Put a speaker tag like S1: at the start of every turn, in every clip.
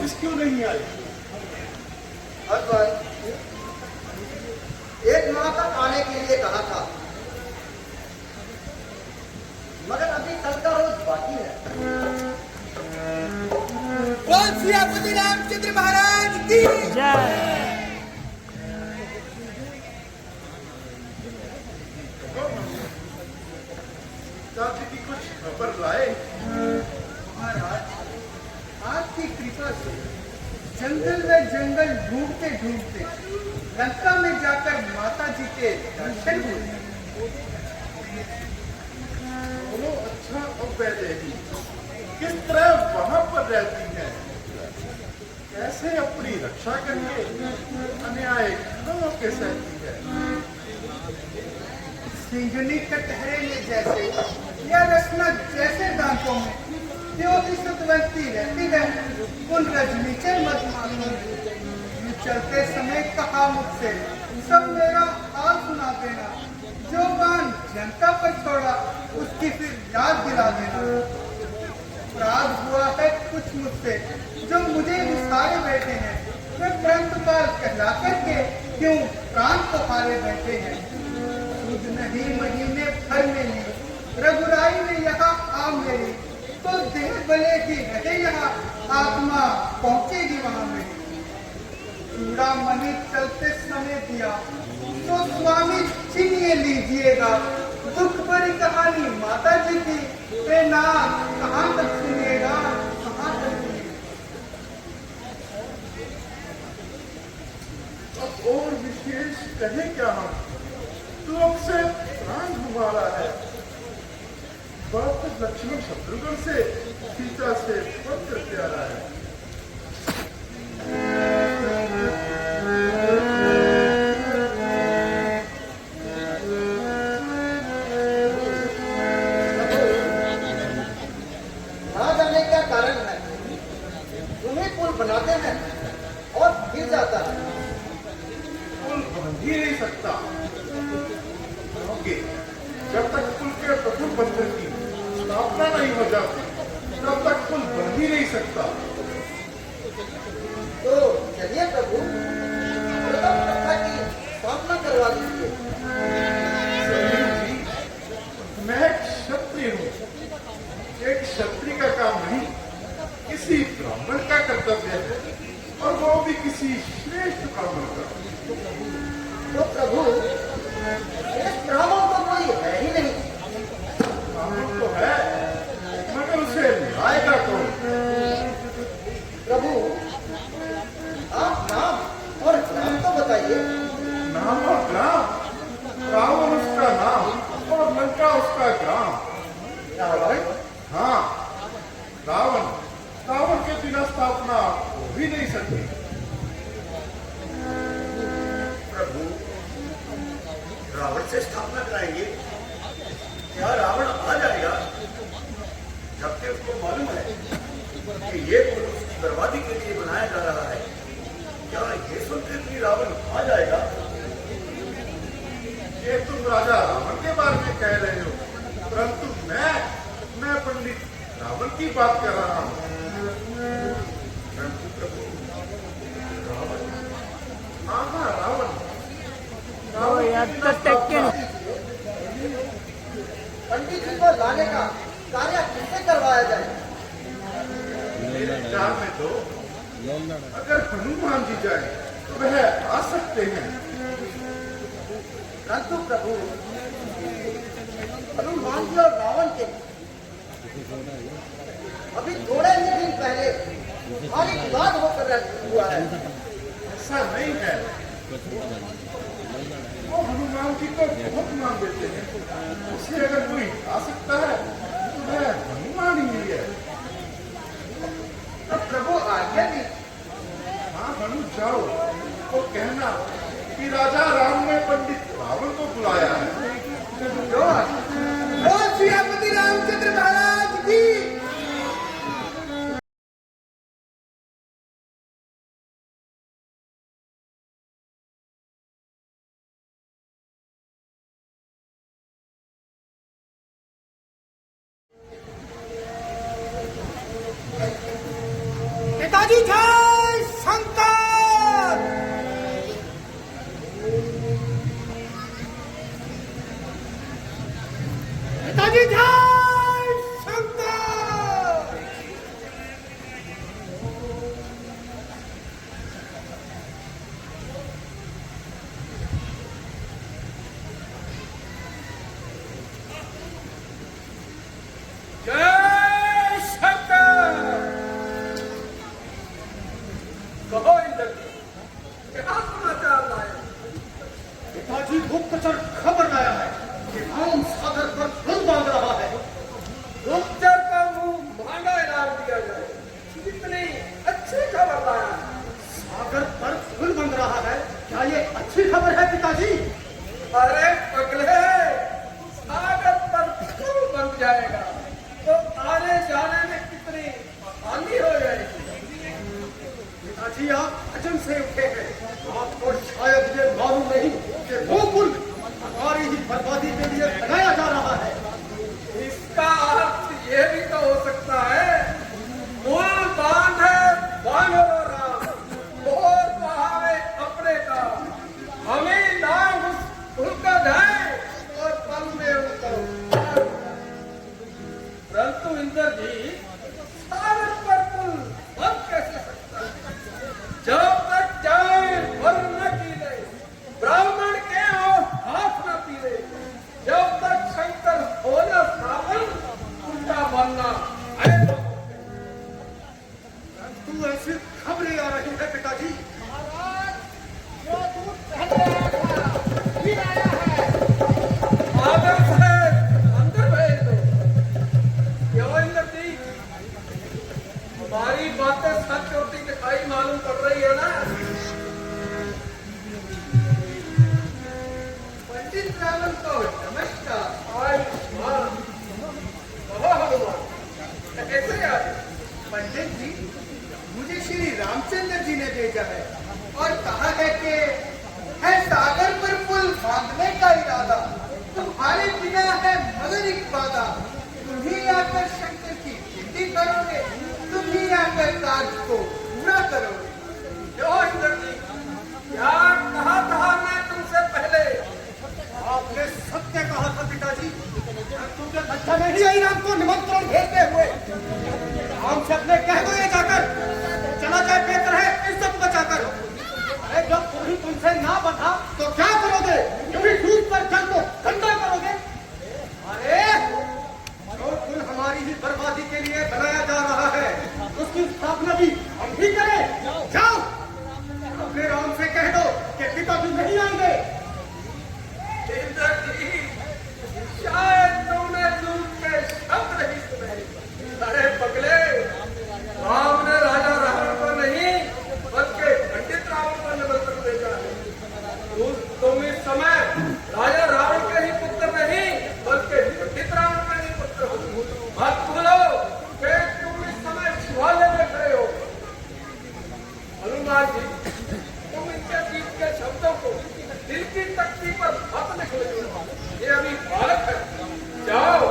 S1: वापिस क्यों नहीं आए?
S2: भगवान, एक माह तक आने के लिए कहा था, मगर अभी कल का रोज बाकी है।
S3: बोल सियापति रामचंद्र महाराज की
S4: जय।
S1: चाची की कुछ खबर लाए?
S5: महाराज, आपकी कृपा से जंगल में जंगल ढूंढते ढूंढते लंका में जाकर माता जी के दर्शन हुए।
S1: बोलो, अच्छा और वैदेही किस तरह वहां पर रहती हैं? कैसे अपनी रक्षा करके अन्याय लोगों के सहती है?
S5: सिंघनी कटहरे में जैसे या रसना जैसे दांतों में त्यों की सतवंती रहती है उन रजनीचे मत मानो। यूं चलते समय कहा मुझसे, सब मेरा हाल सुना देना। जो बाण जनता पर छोड़ा उसकी फिर याद दिला देना। अपराध हुआ है कुछ मुझसे जो मुझे विसारे बैठे हैं। वे ग्रंथपाल कहला करके क्यों प्राण को हारे बैठे हैं। खुद नहीं महीने भर में ली रघुराई ने यहाँ आ मेरी, तो देह भले की रहे यहाँ, आत्मा पहुंचेगी वहां मेरी। चूड़ामणि चलते समय दिया तो स्वामी छीनिए लीजिएगा। दुख भरी कहानी माता जी की ना कहाँ तक सुनिएगा, कहाँ तक सुनिएगा।
S1: अब और विशेष कहे क्या हम? तू अब से प्राण हमारा है। बात लक्ष्मण शत्रुघ्न से सीता से पत्र प्यारा है।
S2: ना जाने क्या कारण है, तुम्हें पुल बनाते हैं और गिर जाता है।
S1: पुल बन ही नहीं सकता, क्योंकि जब तक पुल के प्रथम बंधन की स्थापना नहीं हो जाती तब तक पुल बन ही नहीं सकता।
S2: तो चलिए प्रभु, प्रथम प्रथा की स्थापना करवा दीजिए।
S1: सलीम जी, मैं एक क्षत्रिय हूँ। एक क्षत्रिय का काम नहीं, किसी ब्राह्मण का कर्तव्य है, और वो भी किसी श्रेष्ठ ब्राह्मण का।
S2: तो प्रभु, इस ब्राह्मण को कोई है ही नहीं।
S1: ब्राह्मण तो है, मगर उसे लाएगा कौन?
S2: प्रभु, आप नाम और ग्राम तो बताइए।
S1: नाम और ग्राम? रावण उसका नाम और लंका उसका ग्राम।
S2: रावण?
S1: हाँ, रावण। रावण के बिना स्थापना हो भी नहीं सकती।
S6: प्रभु, रावण से स्थापना कराएंगे? क्या रावण आ जाएगा? जबकि उसको मालूम है कि ये पुल उसकी बर्बादी के लिए बनाया जा रहा है। क्या ये सुनते भी रावण आ जाएगा?
S1: ये तुम राजा रावण के बारे में कह रहे हो, परंतु मैं पंडित रावण की बात कर रहा हूँ।
S6: परंतु प्रभु, रावण?
S1: हाँ, रावण।
S4: ओ यार, तो टेक्के
S2: पंडित जी को लाने का कार्य किससे करवाया जाए?
S1: मेरे विचार में तो अगर हनुमान जी जाए तो वह आ सकते हैं।
S2: परंतु प्रभु, हनुमान जी और रावण के अभी थोड़े ही दिन पहले भारी विवाद होकर हुआ है।
S1: ऐसा नहीं है, वो हनुमान जी को बहुत मान देते हैं। उसे अगर कोई आ सकता है तो वह हनुमान ही है।
S5: अब प्रभु आज्ञा दी।
S1: हाँ, हनु जाओ, वो कहना कि राजा राम ने पंडित रावण को बुलाया है।
S5: जो आज्ञा।
S3: बोल सियापति रामचंद्र महाराज की नेताजी था
S7: इंद्र जी, सागर पर पुल बन कैसे सकता है? जब तक जाए वर न कीले, ब्राह्मण के और हाथ न पीले, जब तक शंकर हो न स्थापन, उल्टा बनना है।
S6: तू ऐसी खबरें आ रही है पिताजी।
S3: जो दूध पहले आया था फिर आया है।
S7: आदर से अंदर भेज दो। क्यों इंद्र जी, हमारी बातें सच होती दिखाई मालूम पड़ रही है ना?
S5: पंडित रावण को नमस्कार।
S7: आयुष्मान कहो हनुमान, कैसे आए?
S5: पंडित जी, मुझे श्री रामचंद्र जी ने भेजा है और कहा है कि है सागर पर पुल बांधने का इरादा। तुम्हारे बिना है मगर एक वादा, तुम ही आकर शंकर की खेती करोगे, तुम ही आकर कार्य को पूरा करोगे।
S7: क्यों इंद्र जी, क्या कहा था मैं तुमसे पहले?
S6: आपने सत्य कहा था पिताजी।
S5: तुमने अच्छा नहीं आई राम को निमंत्रण भेजते हुए। राम से अपने कह दो ये जाकर, चला जाए बेहतर है इज्जत बचाकर। अरे जब तुम्ही तुमसे ना बता तो क्या करोगे? क्योंकि दूध पर जल को ठंडा करोगे। अरे जो पुल हमारी ही बर्बादी के लिए बनाया जा रहा है, उसकी स्थापना भी हम ही करें। जाओ अपने राम से कह दो कि पिताजी नहीं आएंगे।
S7: इंद्र जी, शायद तुमने दूध के शब्द नहीं सुने। अरे पगले, राम ने राजा रावण को नहीं बल्कि पंडित रावण को निमंत्रण भेजा है। तुम इस समय राजा रावण के ही पुत्र नहीं बल्कि पंडित रावण के ही पुत्र हो। मत भूलो कि तुम इस समय शिवालय में खड़े हो। हनुमान जी, तुम इनके जीत के शब्दों को दिल की तख्ती पर मत लिख लो। ये अभी बालक है। जाओ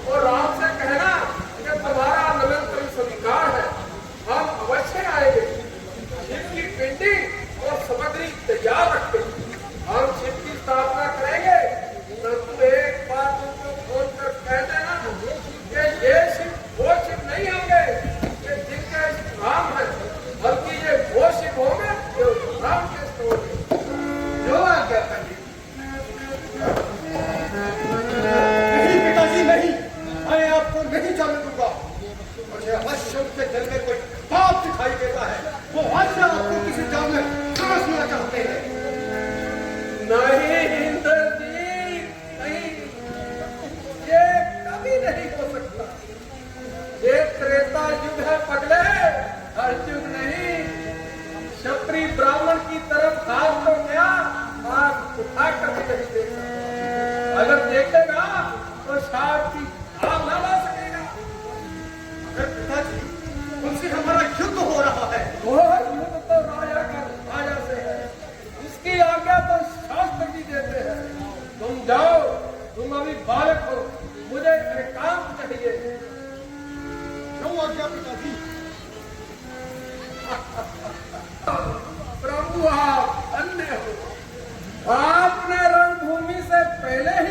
S7: और राम से कहना कि तुम्हारा निमंत्रण स्वीकार है, हम अवश्य आएंगे। शिव की पिंडी और सामग्री तैयार रखते, हम शिव की स्थापना करेंगे। परंतु एक बात उनको खोल कर कह देना कि ये शिव वो शिव नहीं होंगे कि जिनके राम है, बल्कि ये वो शिव होंगे जो राम के होंगे।
S5: जो आ गया पंडित।
S6: नहीं पिताजी नहीं, मैं आपको नहीं जाने दूंगा। मुझे अवश्य उनके दिल में कोई पाप दिखाई देता है। वो अवश्य आपको किसी जाम में समझना चाहते हैं।
S7: नहीं इंद्र जी, नहीं, ये कभी नहीं हो सकता। ये त्रेता युग है पगले, कलयुग नहीं। क्षत्रिय ब्राह्मण की तरफ हाथ तो क्या, हाथ उठा कर भी नहीं देखा। अगर देखेगा तो शायद की आग न ला सकेगा।
S6: अगर पिताजी उनसे हमारा युद्ध हो रहा है,
S7: वो युद्ध तो राजा का राजा से है, उसकी आज्ञा तो शास्त्र भी देते हैं। तुम जाओ, तुम अभी बालक हो, मुझे एकांत चाहिए।
S6: क्यों आ गया पिताजी?
S7: प्रभु आप अन्य हो, आपने रणभूमि से पहले ही